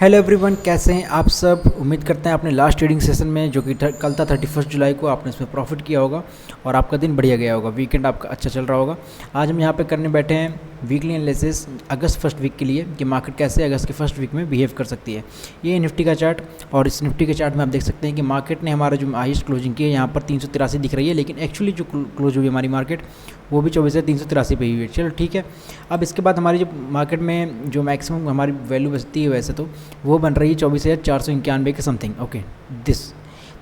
Hello everyone, कैसे हैं आप सब। उम्मीद करते हैं आपने लास्ट ट्रेडिंग सेशन में जो कि कल था 31 जुलाई को, आपने इसमें प्रॉफिट किया होगा और आपका दिन बढ़िया गया होगा, वीकेंड आपका अच्छा चल रहा होगा। आज हम यहाँ पे करने बैठे हैं वीकली एनालिसिस अगस्त फर्स्ट वीक के लिए कि मार्केट कैसे अगस्त के फर्स्ट वीक में बिहेव कर सकती है। ये निफ्टी का चार्ट, और इस निफ्टी के चार्ट में आप देख सकते हैं कि मार्केट ने हमारा जो हाईएस्ट क्लोजिंग की है यहाँ पर 383 दिख रही है, लेकिन एक्चुअली जो क्लोज हुई हमारी मार्केट वो भी 24,383 पे हुई है। चलो ठीक है। अब इसके बाद हमारी जो मार्केट में जो मैक्सिमम हमारी वैल्यू बचती है वैसे तो वो बन रही है 24,491 के समथिंग। ओके दिस,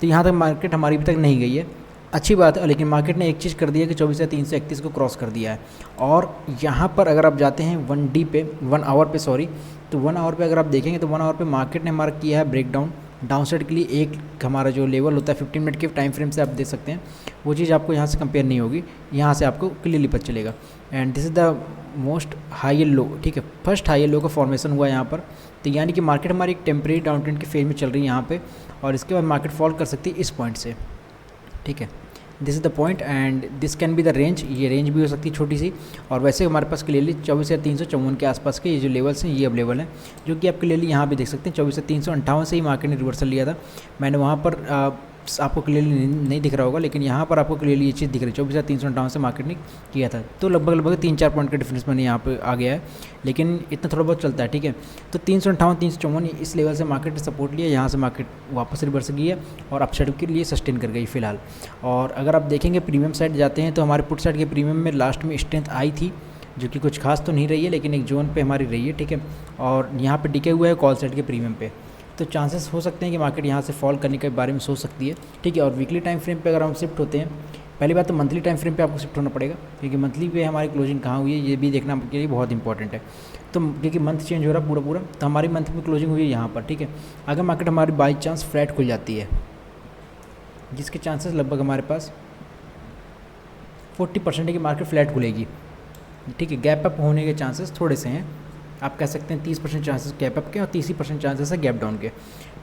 तो यहाँ तक मार्केट हमारी अभी तक नहीं गई है, अच्छी बात है। लेकिन मार्केट ने एक चीज़ कर दी है कि 24,331 को क्रॉस कर दिया है। और यहाँ पर अगर आप जाते हैं 1 पे 1 आवर पे सॉरी, तो 1 आवर पे अगर आप देखेंगे तो 1 आवर पे मार्केट ने मार्क किया है ब्रेकडाउन डाउन साइड के लिए। एक हमारा जो लेवल होता है 15 मिनट के टाइम फ्रेम से आप देख सकते हैं, वो चीज़ आपको यहाँ से कंपेयर नहीं होगी, यहाँ से आपको क्लियरली पता चलेगा। And this is the most high low, ठीक है, फर्स्ट हाई लो का फॉर्मेशन हुआ है यहाँ पर। तो यानी कि मार्केट हमारी एक टेम्परेरी डाउन ट्रेंड के फेज में चल रही है यहाँ पे, और इसके बाद मार्केट फॉल कर सकती है इस पॉइंट से, ठीक है। This is the point and this can be the range, ये रेंज भी हो सकती है छोटी सी। और वैसे हमारे पास क्लियरली 24,354 के आसपास के ये जो लेवल्स हैं ये अब लेवल हैं, जो कि आप क्लियरली यहाँ भी देख सकते हैं। 24,358 से ही मार्केट ने रिवर्सल लिया था। मैंने वहाँ पर आपको क्लियरली नहीं दिख रहा होगा, लेकिन यहाँ पर आपको क्लियरली ये चीज़ दिख रही है। 24,358 से मार्केट ने किया था, तो लगभग 3-4 पॉइंट का डिफरेंस मैंने यहाँ पे आ गया है, लेकिन इतना थोड़ा बहुत चलता है, ठीक है। तो 358 354 इस लेवल से मार्केट ने सपोर्ट लिया, यहाँ से मार्केट वापस रिवर्स गई है और अपसाइड के लिए सस्टेन कर गई फिलहाल। और अगर आप देखेंगे प्रीमियम साइड जाते हैं तो हमारे पुट साइड के प्रीमियम में लास्ट में स्ट्रेंथ आई थी, जो कि कुछ खास तो नहीं रही है, लेकिन एक जोन पे हमारी रही है, ठीक है। और यहाँ पे टिके हुआ है कॉल साइड के प्रीमियम पे, तो चांसेस हो सकते हैं कि मार्केट यहाँ से फॉल करने के बारे में सोच सकती है, ठीक है। और वीकली टाइम फ्रेम पे अगर हम शिफ्ट होते हैं, पहली बात तो मंथली टाइम फ्रेम पे आपको शिफ्ट होना पड़ेगा, क्योंकि मंथली पे हमारी क्लोजिंग कहाँ हुई है ये भी देखना के लिए बहुत इंपॉर्टेंट है। तो क्योंकि मंथ चेंज हो रहा है पूरा, तो हमारी मंथ में क्लोजिंग हुई है यहाँ पर, ठीक है। अगर मार्केट हमारी बाई चांस फ्लैट खुल जाती है, जिसके चांसेस लगभग हमारे पास 40% है कि मार्केट फ्लैट खुलेगी, ठीक है। गैप अप होने के चांसेस थोड़े से हैं, आप कह सकते हैं 30% चांसेस गैप अप के और 30% चांसेस है गैप डाउन के,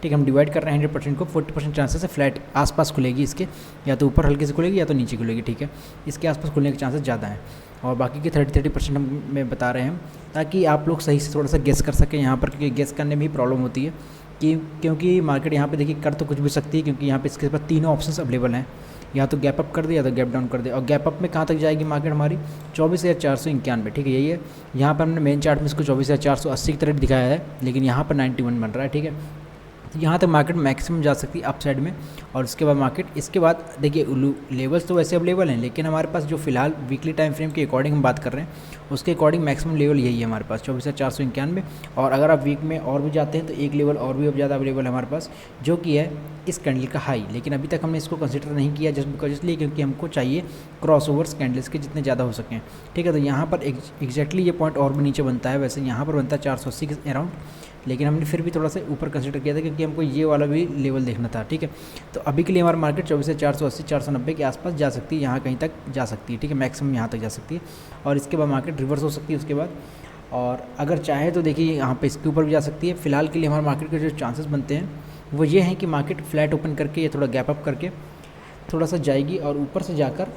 ठीक है। हम डिवाइड कर रहे हैं 100% को, 40% चांसेस है फ्लैट आसपास खुलेगी इसके, या तो ऊपर हल्के से खुलेगी या तो नीचे खुलेगी, ठीक है। इसके आसपास खुलने के चांसेस ज़्यादा हैं, और बाकी के 30% हम में बता रहे हैं ताकि आप लोग सही से थोड़ा सा गेस कर सकें यहाँ पर, क्योंकि गेस करने में भी प्रॉब्लम होती है क्योंकि मार्केट यहाँ पे देखिए कर तो कुछ भी सकती है, क्योंकि यहाँ पे इसके पास तीनों ऑप्शंस अवेलेबल हैं, या तो गैप अप कर दे या तो गैप डाउन कर दे। और गैप अप में कहाँ तक जाएगी मार्केट हमारी 24,491, ठीक है, यही है। यहाँ पर हमने मेन चार्ट में इसको 24,480 की तरह दिखाया है, लेकिन यहाँ पर 91 बन रहा है, ठीक है। तो यहाँ तक मार्केट मैक्सिमम जा सकती है अप साइड में, और इसके बाद मार्केट इसके बाद देखिए लेवल्स तो वैसे अवेलेबल हैं, लेकिन हमारे पास जो फिलहाल वीकली टाइम फ्रेम के अकॉर्डिंग हम बात कर रहे हैं उसके अकॉर्डिंग मैक्सिमम लेवल यही है हमारे पास 24,491। और अगर आप वीक में और भी जाते हैं तो एक लेवल और भी अब ज़्यादा अवेलेबल है हमारे पास, जो कि है इस कैंडल का हाई। लेकिन अभी तक हमने इसको कंसिडर नहीं किया जस्ट बिकॉज इसलिए क्योंकि हमको चाहिए क्रॉस ओवर्स कैंडल्स के जितने ज़्यादा हो सकें, ठीक है। तो यहाँ पर एग्जैक्टली ये पॉइंट और भी नीचे बनता है, वैसे यहाँ पर बनता है 480 के अराउंड, लेकिन हमने फिर भी थोड़ा सा ऊपर कंसिडर किया था क्योंकि हमको ये वाला भी लेवल देखना था, ठीक है। तो अभी के लिए हमारा मार्केट 24,480 490 के आसपास जा सकती है, यहाँ कहीं तक जा सकती है, ठीक है, मैक्सिमम यहाँ तक जा सकती है। और इसके बाद मार्केट रिवर्स हो सकती है उसके बाद, और अगर चाहे तो देखिए यहाँ पे इसके ऊपर भी जा सकती है। फिलहाल के लिए हमारे मार्केट के जो चांसेस बनते हैं वो ये हैं कि मार्केट फ्लैट ओपन करके या थोड़ा गैप अप करके थोड़ा सा जाएगी और ऊपर से जाकर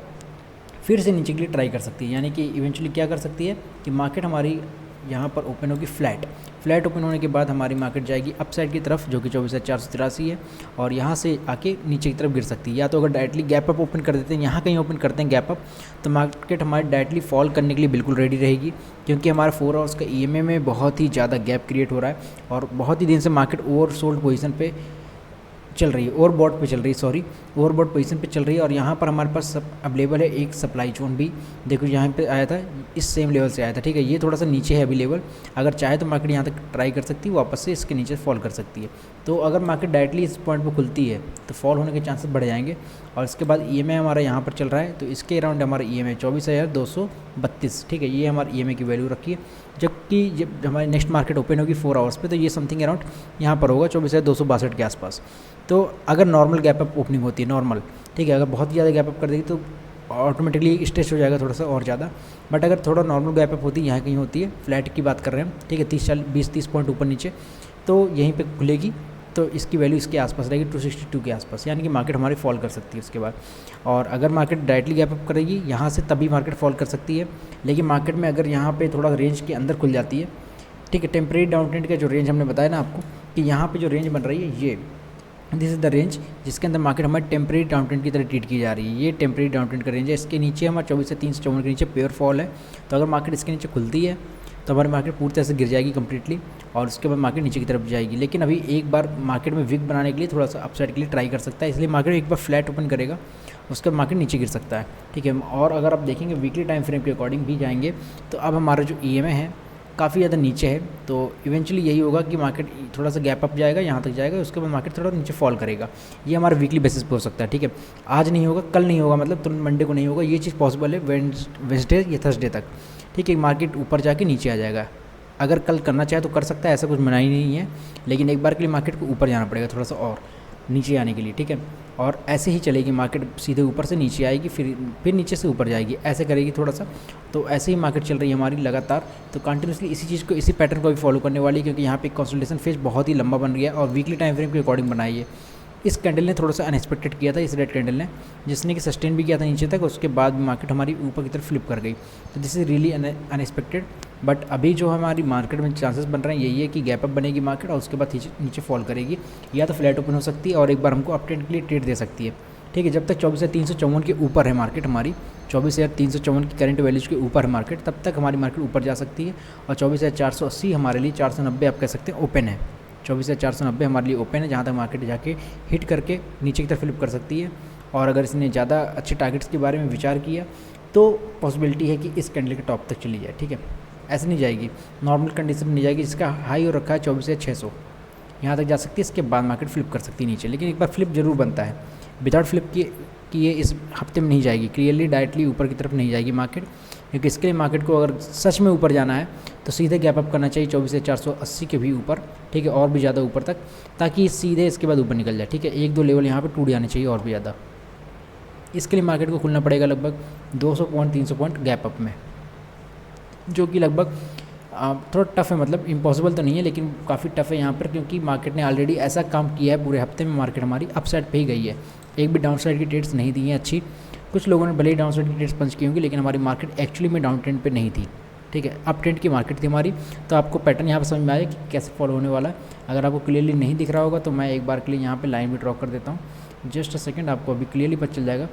फिर से नीचे के लिए ट्राई कर सकती है। यानी कि इवेंचुअली क्या कर सकती है कि मार्केट हमारी यहाँ पर ओपन होगी फ्लैट ओपन होने के बाद हमारी मार्केट जाएगी अपसाइड की तरफ, जो कि 24,483 है, और यहाँ से आके नीचे की तरफ गिर सकती है। या तो अगर डायरेक्टली गैप अप ओपन कर देते हैं, यहाँ कहीं ओपन करते हैं गैप अप, तो मार्केट हमारी डायरेक्टली फॉल करने के लिए बिल्कुल रेडी रहेगी, क्योंकि हमारा 4 आवर्स का EMA में बहुत ही ज़्यादा गैप क्रिएट हो रहा है और बहुत ही दिन से मार्केट ओवरसोल्ड पोजीशन पे चल रही है, ओवरबॉट पे चल रही है, सॉरी ओवरबॉट पोजीशन पे चल रही है। और यहाँ पर हमारे पास सब अवेलेबल है एक सप्लाई जोन भी, देखो यहाँ पे आया था, इस सेम लेवल से आया था, ठीक है। ये थोड़ा सा नीचे है अभी लेवल, अगर चाहे तो मार्केट यहाँ तक ट्राई कर सकती है, वापस से इसके नीचे फॉल कर सकती है। तो अगर मार्केट डायरेक्टली इस पॉइंट पर खुलती है तो फॉल होने के चांसेस बढ़ जाएंगे। और इसके बाद EMA हमारा यहाँ पर चल रहा है, तो इसके अराउंड हमारा EMA 24,232, ठीक है, ये हमारी EMA की वैल्यू रखी है। जबकि जब हमारी नेक्स्ट मार्केट ओपन होगी 4 आवर्स पे, तो ये समथिंग अराउंड यहाँ पर होगा 24,262 के आसपास। तो अगर नॉर्मल गैप अप ओपनिंग होती है नॉर्मल, ठीक है, अगर बहुत ही ज़्यादा गैप अप कर देगी तो ऑटोमेटिकली स्ट्रेच हो जाएगा थोड़ा सा और ज़्यादा। बट अगर थोड़ा नॉर्मल गैप अप होती है, यहाँ कहीं होती है, फ्लैट की बात कर रहे हैं, ठीक है, 20-30 पॉइंट ऊपर नीचे, तो यहीं पे खुलेगी, तो इसकी वैल्यू इसके आसपास रहेगी 262 के आसपास, यानी कि मार्केट हमारी फॉल कर सकती है उसके बाद। और अगर मार्केट डायरेक्टली गैप अप करेगी यहाँ से तभी मार्केट फॉल कर सकती है। लेकिन मार्केट में अगर यहाँ पे थोड़ा रेंज के अंदर खुल जाती है, ठीक है, टेम्परेरी डाउन ट्रेंड का जो रेंज हमने बताया ना आपको, कि यहाँ पे जो रेंज बन रही है ये दिस इज़ द रेंज जिसके अंदर मार्केट हमारी टेम्प्रेरी डाउन ट्रेंड की तरह ट्रीट की जा रही है। ये टेम्प्रेरी डाउन ट्रेंड का रेंज है। इसके नीचे हमारा 24 से 354 के नीचे प्योर फॉल है। तो अगर मार्केट इसके नीचे खुलती है तो हमारी मार्केट पूरी तरह से गिर जाएगी कम्प्लीटली और उसके बाद मार्केट नीचे की तरफ जाएगी। लेकिन अभी एक बार मार्केट में विक बनाने के लिए थोड़ा सा अपसाइड के लिए ट्राई कर सकता है, इसलिए मार्केट एक बार फ्लैट ओपन करेगा उसके बाद मार्केट नीचे गिर सकता है। ठीक है, और अगर आप देखेंगे वीकली टाइम फ्रेम के अकॉर्डिंग भी जाएंगे तो अब हमारा जो EMA है काफ़ी ज़्यादा नीचे है। तो इवेंचुअली यही होगा कि मार्केट थोड़ा सा गैप अप जाएगा, यहाँ तक जाएगा, उसके बाद मार्केट थोड़ा नीचे फॉल करेगा। ये हमारा वीकली बेसिस पे हो सकता है। ठीक है, आज नहीं होगा, कल नहीं होगा, मतलब तुरंत मंडे को नहीं होगा, ये चीज़ पॉसिबल है वेडनेसडे या थर्सडे तक। ठीक है, मार्केट ऊपर जाके नीचे आ जाएगा। अगर कल करना चाहे तो कर सकता है, ऐसा कुछ मना ही नहीं है, लेकिन एक बार के लिए मार्केट को ऊपर जाना पड़ेगा थोड़ा सा और नीचे आने के लिए। ठीक है, और ऐसे ही चलेगी मार्केट, सीधे ऊपर से नीचे आएगी, फिर नीचे से ऊपर जाएगी, ऐसे करेगी थोड़ा सा। तो ऐसे ही मार्केट चल रही है हमारी लगातार। तो कंटिन्यूसली इसी चीज़ को, इसी पैटर्न को भी फॉलो करने वाली है, क्योंकि यहाँ पे कंसोलिडेशन फेज बहुत ही लंबा बन गया और वीकली टाइम फ्रेम के अकॉर्डिंग बनाई है। इस कैंडल ने थोड़ा सा अनएक्सपेक्टेड किया था, इस रेड कैंडल ने, जिसने कि सस्टेन भी किया था नीचे तक, उसके बाद मार्केट हमारी ऊपर की तरफ फ्लिप कर गई। तो this is really unexpected. But अभी जो हमारी मार्केट में चांसेस बन रहे हैं यही है कि गैप अप बनेगी मार्केट और उसके बाद नीचे फॉल करेगी, या तो फ्लैट ओपन हो सकती है और एक बार हमको अप ट्रेंड के लिए ट्रेड दे सकती है। ठीक है, जब तक 24,354 के ऊपर है मार्केट हमारी, 24,354 की करंट वैल्यूज के ऊपर है मार्केट, तब तक हमारी मार्केट ऊपर जा सकती है। और 24,480 हमारे लिए 490 आप कह सकते हैं ओपन है। 24,490 हमारे लिए ओपन है, जहाँ तक मार्केट जाके हिट करके नीचे की तरफ फ्लिप कर सकती है। और अगर इसने ज़्यादा अच्छे टारगेट्स के बारे में विचार किया तो पॉसिबिलिटी है कि इस कैंडल के टॉप तक चली जाए। ठीक है, ऐसे नहीं जाएगी, नॉर्मल कंडीशन में नहीं जाएगी, जिसका हाई हो रखा है 24,600, यहाँ तक जा सकती है। इसके बाद मार्केट फ्लिप कर सकती है नीचे, लेकिन एक बार फ्लिप जरूर बनता है। विदाउट फ्लिप कि ये इस हफ्ते में नहीं जाएगी, क्लियरली डायरेक्टली ऊपर की तरफ नहीं जाएगी मार्केट, क्योंकि इसके लिए मार्केट को अगर सच में ऊपर जाना है तो सीधे गैप अप करना चाहिए 24,480 के भी ऊपर। ठीक है, और भी ज़्यादा ऊपर तक, ताकि सीधे इसके बाद ऊपर निकल जाए। ठीक है, 1-2 लेवल यहाँ पे टूट जाने चाहिए और भी ज़्यादा। इसके लिए मार्केट को खुलना पड़ेगा लगभग 200 पॉइंट 300 पॉइंट गैप अप में, जो कि लगभग थोड़ा टफ है, मतलब इम्पॉसिबल तो नहीं है लेकिन काफ़ी टफ है यहाँ पर, क्योंकि मार्केट ने ऑलरेडी ऐसा काम किया है। पूरे हफ्ते में मार्केट हमारी अप साइड पे ही गई है, एक भी डाउन साइड की ट्रेड्स नहीं दी हैं अच्छी। कुछ लोगों ने भले ही डाउन साइड की ट्रेड्स पंच की होंगी, लेकिन हमारी मार्केट एक्चुअली में डाउन ट्रेंड पे नहीं थी। ठीक है, अप ट्रेंड की मार्केट थी हमारी। तो आपको पैटर्न यहाँ पर समझ में आया कि कैसे फॉलो होने वाला है। अगर आपको क्लियरली नहीं दिख रहा होगा तो मैं एक बार के लिए यहाँ पर लाइन भी ड्रॉ कर देता हूँ, जस्ट अ सेकेंड, आपको अभी क्लियरली पता चल जाएगा।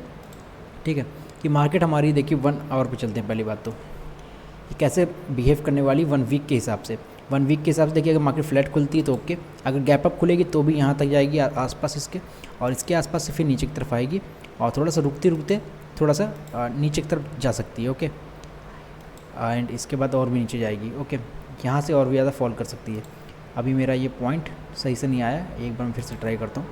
ठीक है, कि मार्केट हमारी देखिए 1 आवर पे चलते हैं। पहली बात तो ये कैसे बिहेव करने वाली 1 वीक के हिसाब से। 1 वीक के हिसाब से देखिए, अगर मार्केट फ्लैट खुलती है तो ओके, अगर गैप अप खुलेगी तो भी यहाँ तक जाएगी आसपास इसके, और इसके आसपास से फिर नीचे की तरफ आएगी और थोड़ा सा रुकते रुकते थोड़ा सा नीचे की तरफ जा सकती है। ओके, एंड इसके बाद और भी नीचे जाएगी। ओके, यहाँ से और भी ज़्यादा फॉल कर सकती है। अभी मेरा ये पॉइंट सही से नहीं आया, एक बार मैं फिर से ट्राई करता हूँ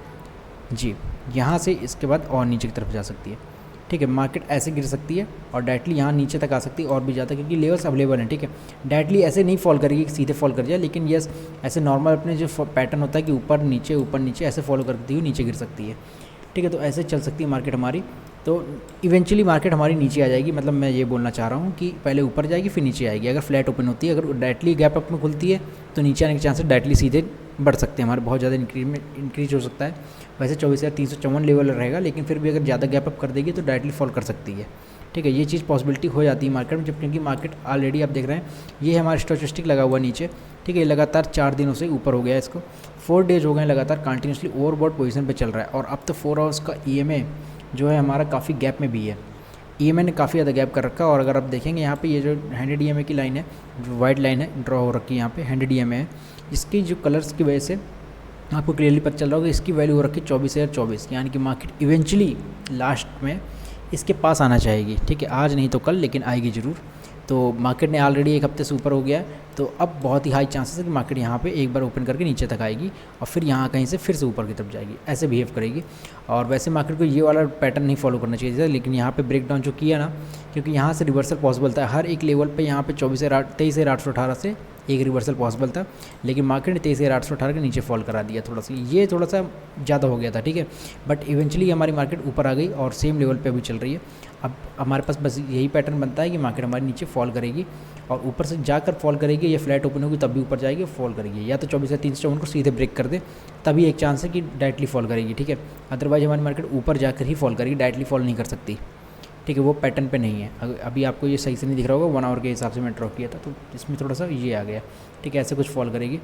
जी। यहाँ से इसके बाद और नीचे की तरफ जा सकती है। ठीक है, मार्केट ऐसे गिर सकती है और डायरेक्टली यहाँ नीचे तक आ सकती है और भी ज़्यादा, क्योंकि लेवल्स अवेलेबल हैं। ठीक है, डायरेक्टली ऐसे नहीं फॉल करेगी, सीधे फॉल कर जाए, लेकिन यस ऐसे नॉर्मल अपने जो पैटर्न होता है कि ऊपर नीचे ऐसे फॉलो करती हुई नीचे गिर सकती है। ठीक है, तो ऐसे चल सकती है मार्केट हमारी। तो इवेंचुअली मार्केट हमारी नीचे आ जाएगी, मतलब मैं ये बोलना चाह रहा हूँ कि पहले ऊपर जाएगी फिर नीचे आएगी। अगर फ्लैट ओपन होती है, अगर डायरेक्टली गैप अप में खुलती है तो नीचे आने के चांसेस डायरेक्टली सीधे बढ़ सकते हैं हमारे, बहुत ज़्यादा इंक्रीज हो सकता है। वैसे 24,354 लेवल रहेगा, लेकिन फिर भी अगर ज़्यादा गैप अप कर देगी तो डायरेक्टली फॉल कर सकती है। ठीक है, ये चीज़ पॉसिबिलिटी हो जाती है मार्केट में, जब क्योंकि मार्केट ऑलरेडी आप देख रहे हैं ये हमारा स्टोचस्टिक लगा हुआ नीचे। ठीक है, ये लगातार 4 दिनों से ऊपर हो गया है, इसको 4 डेज हो गए लगातार कंटिन्यूसली ओवरबॉट पोजीशन पे चल रहा है। और अब तो 4 आवर्स का EMA जो है हमारा काफ़ी गैप में भी है, EMA ने काफ़ी ज़्यादा गैप कर रखा है। और अगर आप देखेंगे यहाँ पे ये जो 100 EMA की लाइन है, जो वाइट लाइन है ड्रॉ हो रखी है यहाँ पे 100 EMA है, इसकी जो कलर्स की वजह से आपको क्लियरली पता चल रहा होगा इसकी वैल्यू हो रखी 24,024, यानी कि मार्केट इवेंचुअली लास्ट में इसके पास आना चाहेगी। ठीक है, आज नहीं तो कल, लेकिन आएगी ज़रूर। तो मार्केट ने ऑलरेडी एक हफ्ते से ऊपर हो गया है, तो अब बहुत ही हाई चांसेस है कि मार्केट यहाँ पे एक बार ओपन करके नीचे तक आएगी और फिर यहाँ कहीं से फिर से ऊपर की तरफ जाएगी, ऐसे बिहेव करेगी। और वैसे मार्केट को ये वाला पैटर्न नहीं फॉलो करना चाहिए था, लेकिन यहाँ पे ब्रेकडाउन जो किया ना, क्योंकि यहाँ से रिवर्सल पॉसिबल था हर एक लेवल पे। यहाँ पे 23,818 से एक रिवर्सल पॉसिबल था, लेकिन मार्केट ने 23,818 के नीचे फॉल करा दिया थोड़ा सा, ये थोड़ा सा ज़्यादा हो गया था। ठीक है, बट इवेंचुअली हमारी मार्केट ऊपर आ गई और सेम लेवल पे अभी चल रही है। अब हमारे पास बस यही पैटर्न बनता है कि मार्केट हमारी नीचे फॉल करेगी और ऊपर से जाकर फॉल करेगी, या फ्लैट ओपन होगी तब भी ऊपर जाएगी, फॉल करेगी, या तो 24,354 को सीधे ब्रेक कर दे तभी एक चांस है कि डायरेक्टली फॉल करेगी। ठीक है, अदरवाइज हमारी मार्केट ऊपर जाकर ही फॉल करेगी, डायरेक्टली फॉल नहीं कर सकती। ठीक है, वो पैटर्न पे नहीं है। अभी आपको ये सही से नहीं दिख रहा होगा, 1 आवर के हिसाब से मैं ड्रॉ किया था, तो इसमें थोड़ा सा ये आ गया। ठीक है, ऐसे कुछ फॉल करेगी।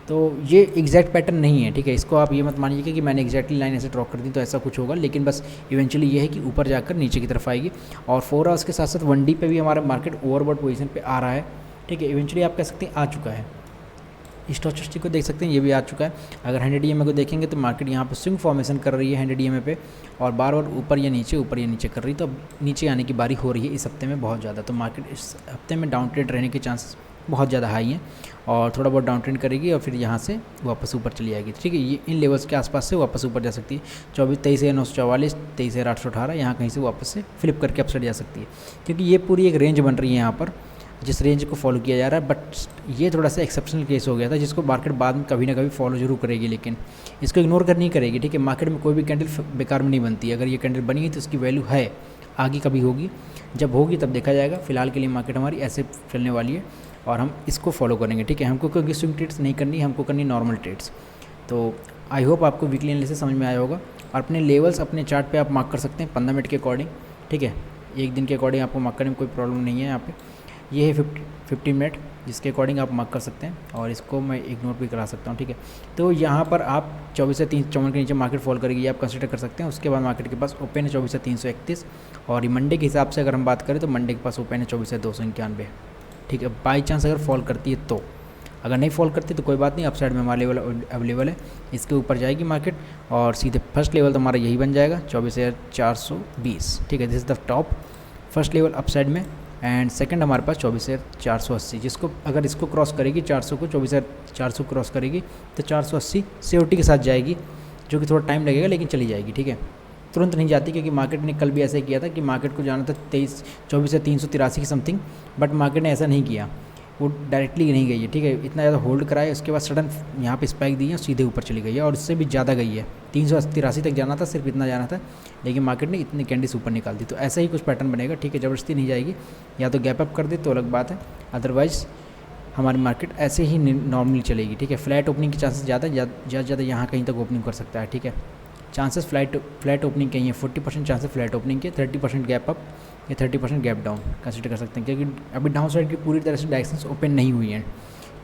तो ये एग्जैक्ट पैटर्न नहीं है, ठीक है। इसको आप ये मत मानिए कि मैंने एग्जैक्टली लाइन ऐसे ड्रॉ कर दी तो ऐसा कुछ होगा, लेकिन बस इवेंचुअली ये है कि ऊपर जाकर नीचे की तरफ आएगी। और 4 आवर्स के साथ साथ 1D पे भी हमारा मार्केट ओवरबॉट पोजीशन पे आ रहा है, ठीक है। इवेंचुअली आप कह सकते हैं आ चुका है। स्टोचस्टिक को देख सकते हैं, ये भी आ चुका है। अगर 100 EMA को देखेंगे तो मार्केट यहाँ पर स्विंग फॉर्मेशन कर रही है 100 EMA पे, और बार बार ऊपर या नीचे कर रही, तो अब नीचे आने की बारी हो रही है इस हफ्ते में बहुत ज़्यादा। तो मार्केट इस हफ्ते में डाउन ट्रेंड रहने के चांसेस बहुत ज़्यादा हाई हैं, और थोड़ा बहुत डाउन ट्रेंड करेगी और फिर यहाँ से वापस ऊपर चली जाएगी, ठीक है। ये इन लेवल्स के आसपास से वापस ऊपर जा सकती है। 23,944, 23,818, यहाँ कहीं से वापस से फ्लिप करके अपसाइड जा सकती है, क्योंकि ये पूरी एक रेंज बन रही है यहाँ पर, जिस रेंज को फॉलो किया जा रहा है। बट ये थोड़ा सा एक्सेप्शनल केस हो गया था, जिसको मार्केट बाद में कभी ना कभी फॉलो जरूर करेगी, लेकिन इसको इग्नोर करनी करेगी, ठीक है। मार्केट में कोई भी कैंडल बेकार में नहीं बनती है। अगर ये कैंडल बनी है तो उसकी वैल्यू है, आगे कभी होगी, जब होगी तब देखा जाएगा। फिलहाल के लिए मार्केट हमारी ऐसे चलने वाली है और हम इसको फॉलो करेंगे, ठीक है। हमको क्योंकि स्विंग ट्रेड्स नहीं करनी, हमको करनी नॉर्मल ट्रेड्स। तो आई होप आपको वीकली एनालिसिस समझ में आया होगा, और अपने लेवल्स अपने चार्ट पे आप मार्क कर सकते हैं 15 मिनट के अकॉर्डिंग, ठीक है। एक दिन के अकॉर्डिंग आपको मार्क करने में कोई प्रॉब्लम नहीं है। यहाँ पे ये है 50 मिनट, जिसके अकॉर्डिंग आप मार्क कर सकते हैं, और इसको मैं इग्नोर भी करा सकता हूँ, ठीक है। तो यहाँ पर आप 24 से 354 के नीचे मार्केट फॉल करेगी, ये आप कंसिडर कर सकते हैं। उसके बाद मार्केट के पास ओपन है 24 से 331, और मंडे के हिसाब से अगर हम बात करें तो मंडे के पास ओपन है 24 से 291, ठीक है। बाई चांस अगर फॉल करती है तो, अगर नहीं फॉल करती तो कोई बात नहीं, अपसाइड में हमारा लेवल अवेलेबल है, इसके ऊपर जाएगी मार्केट, और सीधे फर्स्ट लेवल तो हमारा यही बन जाएगा 24,420, ठीक है। This is the top first level upside में, एंड सेकंड हमारे पास 24,480, जिसको अगर इसको क्रॉस करेगी 400 को 24,400 क्रॉस करेगी तो 480 COT के साथ जाएगी, जो कि थोड़ा टाइम लगेगा लेकिन चली जाएगी, ठीक है। तुरंत नहीं जाती, क्योंकि मार्केट ने कल भी ऐसा ही किया था कि मार्केट को जाना था 24 से 383 की समथिंग, बट मार्केट ने ऐसा नहीं किया, वो डायरेक्टली नहीं गई है, ठीक है। इतना ज़्यादा होल्ड कराया, उसके बाद सडन यहाँ पे स्पाइक दी है, सीधे ऊपर चली गई है, और इससे भी ज़्यादा गई है। 383 तक जाना था, सिर्फ इतना जाना था, लेकिन मार्केट ने इतनी कैंडीज ऊपर निकाल दी। तो ऐसा ही कुछ पैटर्न बनेगा, ठीक है। ज़बरदस्ती नहीं जाएगी, या तो गैप अप कर दे तो अलग बात है, अदरवाइज़ हमारी मार्केट ऐसे ही नॉर्मली चलेगी, ठीक है। फ्लैट ओपनिंग के चांसेस ज़्यादा यहाँ कहीं तक ओपनिंग कर सकता है, ठीक है। चांसेस फ्लैट ओपनिंग के हैं 40% चांसेस फ्लैट ओपनिंग के, 30% गैप अप या 30% गैप डाउन कंसिडर कर सकते हैं, क्योंकि अभी डाउन साइड की पूरी तरह से डायरेक्शंस ओपन नहीं हुई हैं,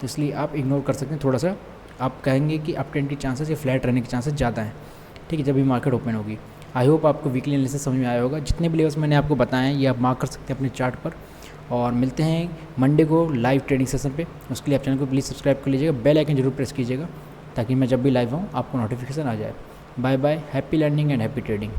तो इसलिए आप इग्नोर कर सकते हैं। थोड़ा सा आप कहेंगे कि अप ट्रेंड के चांसेस या फ्लैट रहने के चांसेस ज़्यादा हैं, ठीक है, जब भी मार्केट ओपन होगी। आई होप आपको वीकली एनालिसिस समझ में आया होगा। जितने भी लेवल्स मैंने आपको बताए हैं ये आप मार्क कर सकते हैं अपने चार्ट पर, और मिलते हैं मंडे को लाइव ट्रेडिंग सेशन पे। उसके लिए आप चैनल को प्लीज़ सब्सक्राइब कर लीजिएगा, बेल आइकन जरूर प्रेस कीजिएगा, ताकि मैं जब भी लाइव आऊँ आपको नोटिफिकेशन आ जाए। Bye bye, happy learning and happy trading.